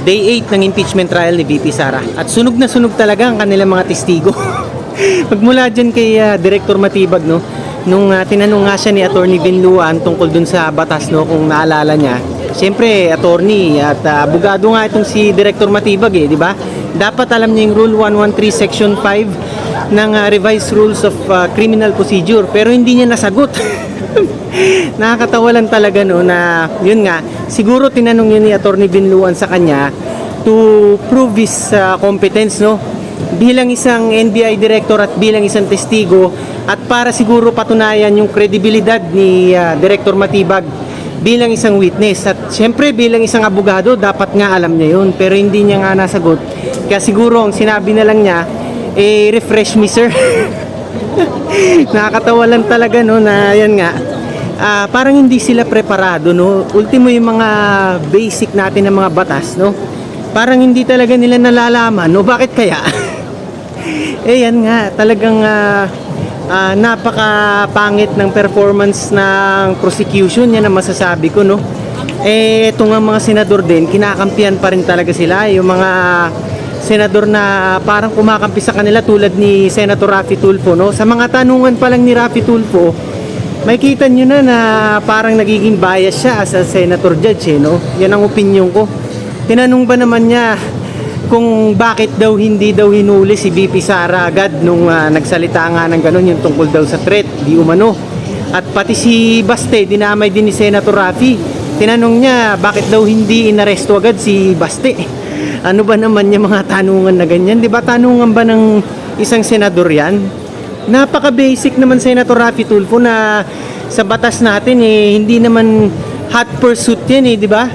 day 8 ng impeachment trial ni VP Sara. At sunog na sunog talaga ang kanilang mga testigo. Pagmula dyan kay Director Matibag, no, nung tinanong nga siya ni Attorney Binluan tungkol dun sa batas, no, kung naalala niya. Siyempre, attorney at abogado nga itong si Director Matibag, di ba? Dapat alam niya yung Rule 113 Section 5 ng Revised Rules of Criminal Procedure, pero hindi niya nasagot. Nakakatawa lang talaga, no, na yun nga, siguro tinanong yun ni Attorney Binluan sa kanya to prove his competence, no, bilang isang NBI director at bilang isang testigo, at para siguro patunayan yung kredibilidad ni Director Matibag bilang isang witness. At syempre bilang isang abogado dapat nga alam niya yun, pero hindi niya nga nasagot. Kaya siguro ang sinabi na lang niya, refresh me sir. Nakakatawa lang talaga, no, na yan nga, parang hindi sila preparado, no. Ultimo yung mga basic natin ng mga batas, no, parang hindi talaga nila nalalaman, no. Bakit kaya? Yan nga, talagang napakapangit ng performance ng prosecution, yan ang masasabi ko, no. Ito nga mga senador din, kinakampihan pa rin talaga sila, yung mga senador na parang kumakampi sa kanila tulad ni Senator Raffy Tulfo, no. Sa mga tanungan pa lang ni Raffy Tulfo, makikita nyo na parang nagiging bias siya as a senator judge, no. Yan ang opinion ko. Tinanong ba naman niya kung bakit daw hindi daw hinuli si VP Sara agad nung nagsalita nga ng ganun, yung tungkol daw sa threat, di umano. At pati si Baste, dinamay din ni Senator Raffy. Tinanong niya bakit daw hindi inaresto agad si Baste. Ano ba naman yung mga tanungan na ganyan? Di ba tanungan ba ng isang senador yan? Napaka-basic naman, Senator Raffy Tulfo, na sa batas natin hindi naman hot pursuit yan, di ba?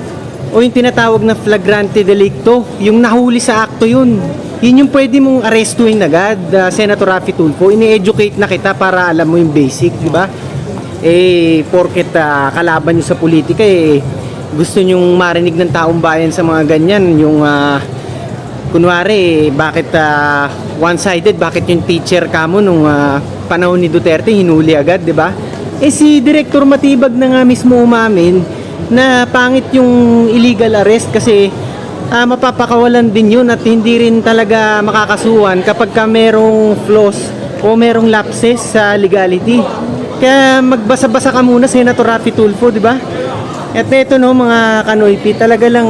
O yung tinatawag na flagrante delicto, yung nahuli sa akto yun. Yun yung pwede mong arestuhin agad, Senator Raffy Tulfo. Ini-educate na kita para alam mo yung basic, di ba? Porket kalaban nyo sa politika, gusto nyong marinig ng taong bayan sa mga ganyan, yung kunwari, bakit one-sided, bakit yung teacher kamo nung panahon ni Duterte hinuli agad, di ba? Si Director Matibag na nga mismo umamin na pangit yung illegal arrest kasi mapapakawalan din yun at hindi rin talaga makakasuhan kapag ka merong flaws o merong lapses sa legality. Kaya magbasa-basa ka muna, Senator Raffy Tulfo, di ba? At ito, no, mga kanoypi, talaga lang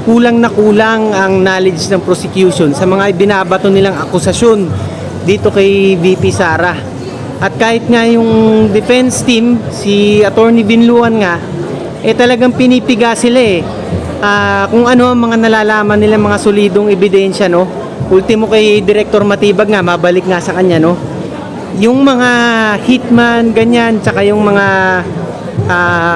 kulang na kulang ang knowledge ng prosecution sa mga ibinabato nilang akusasyon dito kay VP Sara. At kahit nga yung defense team, si Attorney Binluan nga, talagang pinipiga sila kung ano ang mga nalalaman nila, mga solidong ebidensya, no. Ultimo kay Director Matibag nga, mabalik nga sa kanya, no, yung mga hitman, ganyan, tsaka yung mga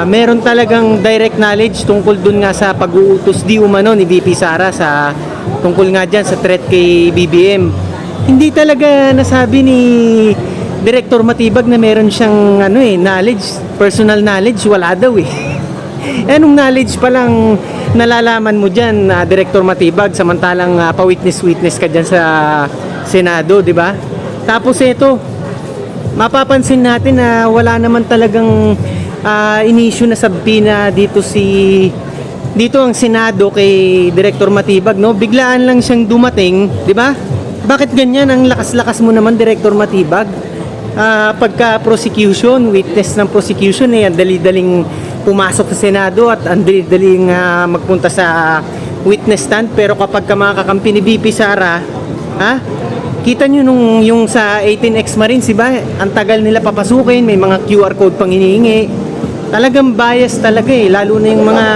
meron talagang direct knowledge tungkol dun nga sa pag-uutos di umano ni VP Sara sa tungkol nga dyan sa threat kay BBM. Hindi talaga nasabi ni Director Matibag na meron siyang knowledge, personal knowledge, wala daw anong knowledge pa lang nalalaman mo dyan, Director Matibag, samantalang pa-witness ka dyan sa Senado, di ba? Tapos ito, mapapansin natin na wala naman talagang in-issue na subpoena dito ang Senado kay Director Matibag, no? Biglaan lang siyang dumating, di ba? Bakit ganyan? Ang lakas-lakas mo naman, Director Matibag. Pagka prosecution, witness ng prosecution, ang dali-daling pumasok sa Senado at ang dali-daling magpunta sa witness stand. Pero kapag ka mga kakampi ni VP Sara, kita nyo yung sa 18X Marines, diba? Ang tagal nila papasukin, may mga QR code pang hinihingi. Talagang bias talaga lalo na yung mga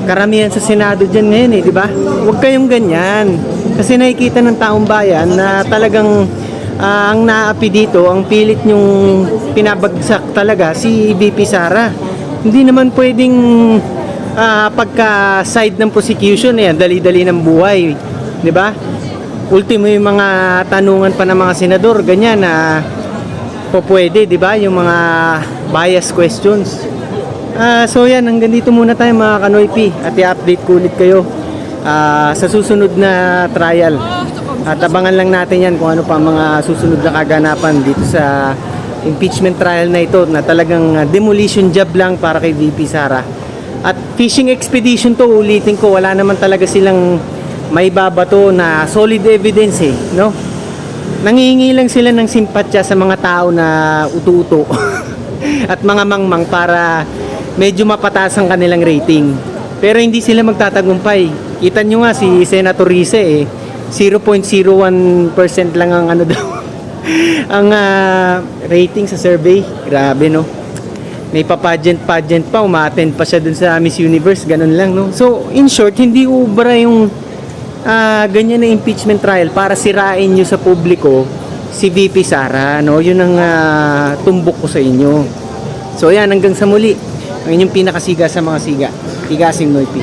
karamihan sa Senado dyan ngayon diba? Huwag kayong ganyan. Kasi nakikita ng taong bayan na talagang ang naapi dito, ang pilit nyong pinabagsak talaga si VP Sara. Hindi naman pwedeng pagka side ng prosecution dali-dali ng buhay, diba? Ultimo yung mga tanungan pa ng mga senador, ganyan pwede, di ba? Yung mga bias questions. So yan, hanggang dito muna tayo mga kanoypi at i-update ko ulit kayo sa susunod na trial. At abangan lang natin yan kung ano pa mga susunod na kaganapan dito sa impeachment trial na ito na talagang demolition job lang para kay VP Sara. At fishing expedition to, ulitin ko, wala naman talaga silang may babato na solid evidence eh, no? Nangihingi lang sila ng simpatya sa mga tao na utu-uto at mga mangmang para medyo mapataas ang kanilang rating. Pero hindi sila magtatagumpay. Kita nyo nga si Senator Rize eh, 0.01% lang ang ano daw ang rating sa survey. Grabe no. May pa-pageant pa, umattend pa siya dun sa Miss Universe, ganun lang no. So in short, hindi ubra yung ganyan na impeachment trial para sirain nyo sa publiko si VP Sara, no? Yun ang tumbok ko sa inyo. So yan, hanggang sa muli, ang inyong pinakasiga sa mga siga, Tigasing Noy P.